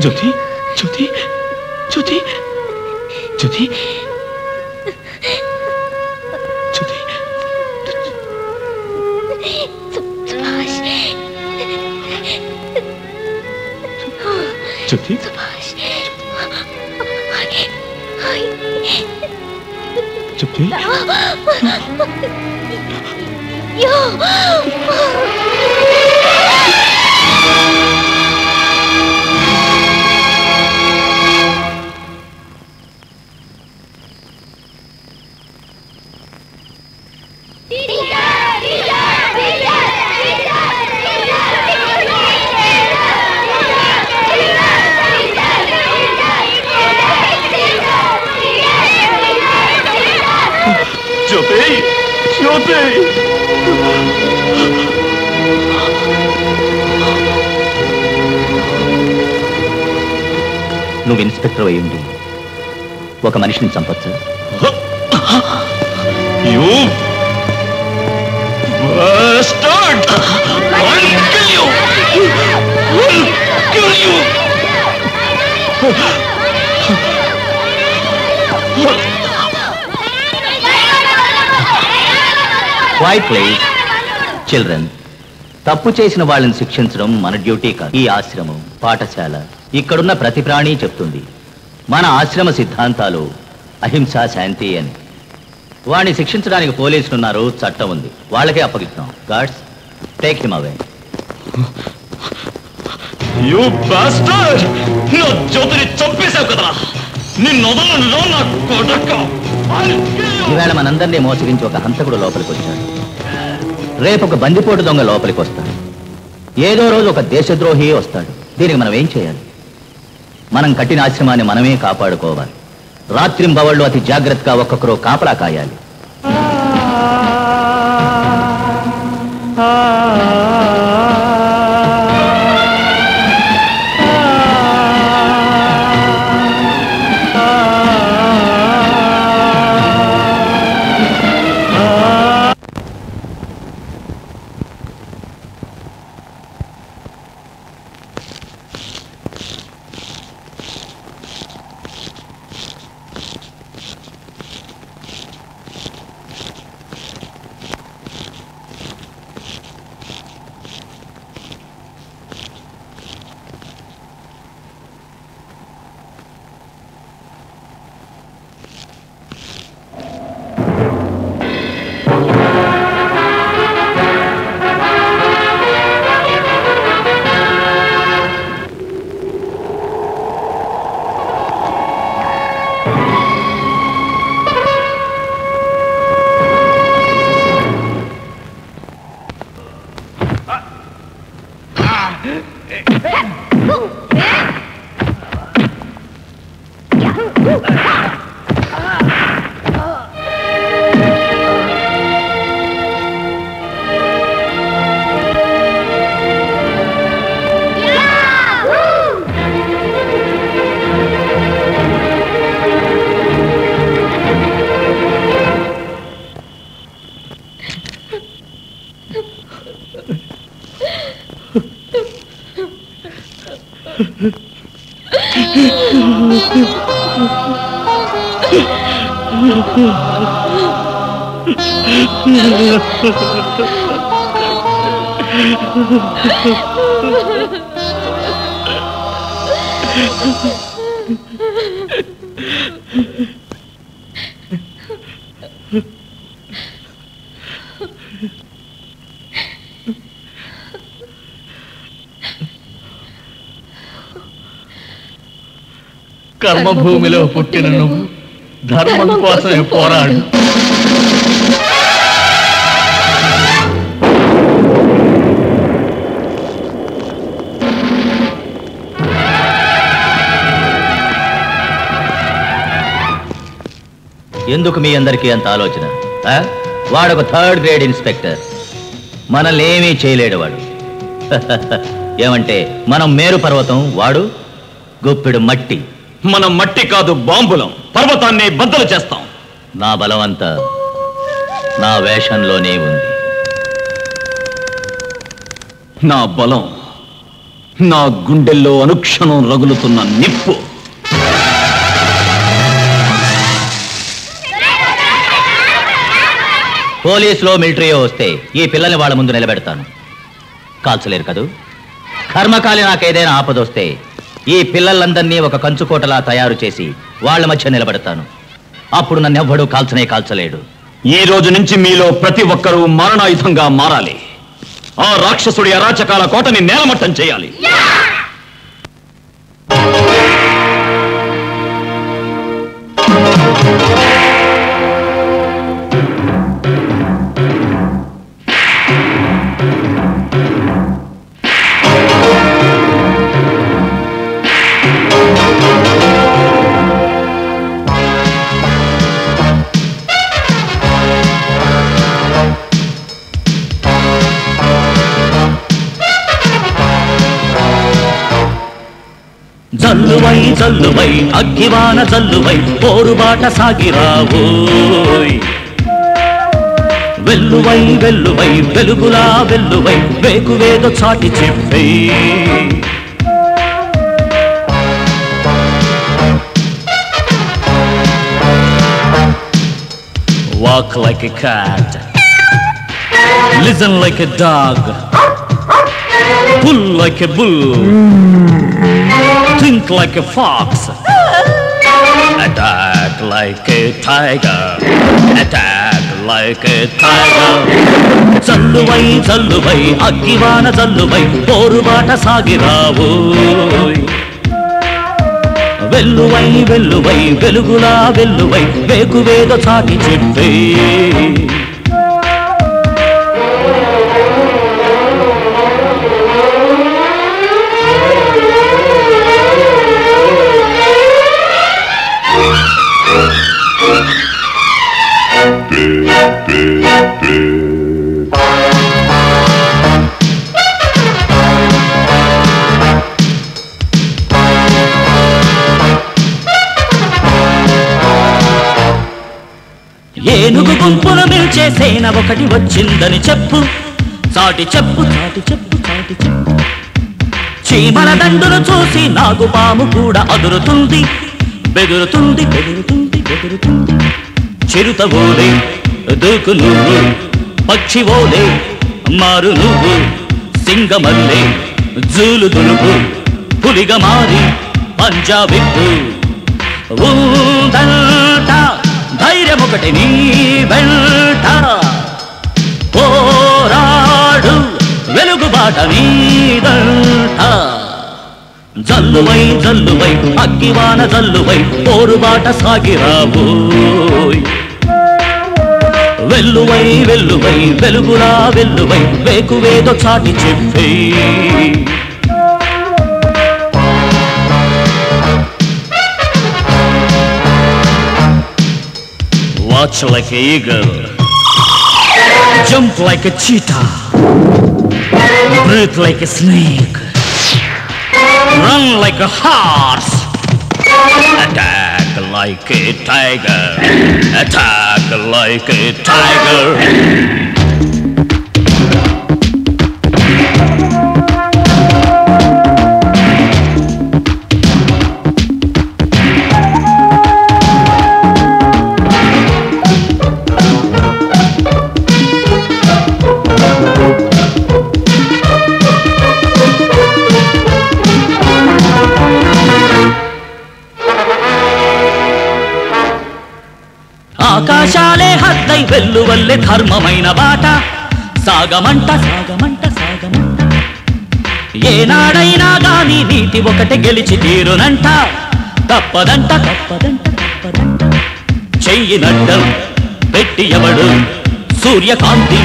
జ్యోతి జ్యోతి జ్యోతి జ్యోతి జ్యోతి సుభాష్ జ్యోతి సుభాష్ జ్యోతి నువ్వు ఇన్స్పెక్టర్ అయ్యింది ఒక మనిషిని చంపొచ్చు. Quiet please. చిల్డ్రన్, తప్పు చేసిన వాళ్ళని శిక్షించడం మన డ్యూటీ కాదు. ఈ ఆశ్రమం, పాఠశాల, ఇక్కడున్న ప్రతి ప్రాణి చెప్తుంది మన ఆశ్రమ సిద్ధాంతాలు అహింస, శాంతి అని. వాడిని శిక్షించడానికి పోలీసులు ఉన్నారు, చట్టం ఉంది, వాళ్ళకే అప్పగిస్తాం. Guards, take him away. చంపేశావు కదా, ఈవేళ మనందరినీ మోసగించి ఒక హంతకుడు లోపలికి వచ్చాడు. రేపు ఒక బందిపోటు దొంగ లోపలికి వస్తాడు. ఏదో రోజు ఒక దేశద్రోహి వస్తాడు. దీనికి మనం ఏం చేయాలి? మనం కట్టిన ఆశ్రమాన్ని మనమే కాపాడుకోవాలి. రాత్రింబవళ్ళు అతి జాగ్రత్తగా ఒక్కొక్కరు కాపలా కాయాలి. కర్మభూమిలో పుట్టిన నువ్వు ధర్మం కోసమే పోరాడు. ఎందుకు మీ అందరికీ అంత ఆలోచన? వాడొక 3rd గ్రేడ్ ఇన్స్పెక్టర్, మనల్ని ఏమీ చేయలేడు వాడు. ఏమంటే మనం మేరు పర్వతం, వాడు గుప్పెడు మట్టి. మనం మట్టి కాదు, బాంబులం. పర్వతాన్ని బద్దలు చేస్తాం. నా బలం అంతా నా వేషంలోనే ఉంది. నా బలం నా గుండెల్లో అనుక్షణం రగులుతున్న నిప్పు. పోలీసులో మిలిటరీయో వస్తే ఈ పిల్లల్ని వాళ్ళ ముందు నిలబెడతాను. కాల్చలేరు కదూ? కర్మకాలి నాకేదైనా ఆపదొస్తే ఈ పిల్లలందరినీ ఒక కంచుకోటలా తయారు చేసి వాళ్ళ మధ్య నిలబెడతాను. అప్పుడు నన్నెవ్వడూ కాల్చలేడు. ఈ రోజు నుంచి మీలో ప్రతి ఒక్కరూ మారణాయుధంగా మారాలి. ఆ రాక్షసుడి అరాచకాల కోటని నేలమట్టం చేయాలి. జల్లువై జల్లువై అగ్గివాన జల్లువై పోరుబాట సాగిరావోయ్. వెల్లువై వెల్లువై వెలుగులా వెల్లువై వేకువేదో చాటి చెప్పే. Walk like a cat, listen like a dog, pull like a bull, think like a fox, attack like a tiger, attack like a tiger. జల్లువై జల్లువై అగ్గివాన జల్లువై పోరుబాట సాగిరావోయ్. వెల్లువై వెల్లువై వెలుగులా వెల్లువై వేకువేదో చాటి చెప్పే. ఏనుగు గుంపును మిల్చే సేన ఒకటి వచ్చిందని చెప్పు. చాటి చెప్పు చాటి చెప్పు చాటి చెప్పు. చీమల దండును చూసి నాగుపాము కూడా అదురుతుంది, బెదురుతుంది బెదురుతుంది బెదురుతుంది. చిరుతవోలే దూకు నువ్వు, పక్షివోలే మారు నువ్వు, సింగమల్లే జూలు దులుపు, పులిగా మారి పంజాబిప్పు. ఊదంట ధైర్యం ఒకటి నీ వెంట, పోరాడు వెలుగుబాట నీదంట. జల్లువై జల్లువై అగ్గివాన జల్లువై పోరుబాట సాగిరావోయ్. వెల్లువై వెల్లువై వెలుగులా వెల్లువై వేకువేదో చాటి చెప్పే. Watch like an eagle, jump like a cheetah, breathe like a snake, run like a horse, attack like a tiger, attack like a tiger. ఆకాశాలే హద్దై వెల్లువల్లే ధర్మమైన బాట సాగమంట సాగమంట సాగమంట. ఏనాడైనా గాని నీతి ఒకటి గెలిచి తీరునంట, తప్పదంట తప్పదంట తప్పదంట. చెయ్యినడ్డం పెట్టి ఎవడు సూర్యకాంతి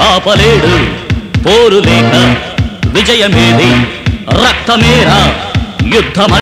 ఆపలేడు. పోరు లేక విజయమేది, రక్తమేరా యుద్ధమ.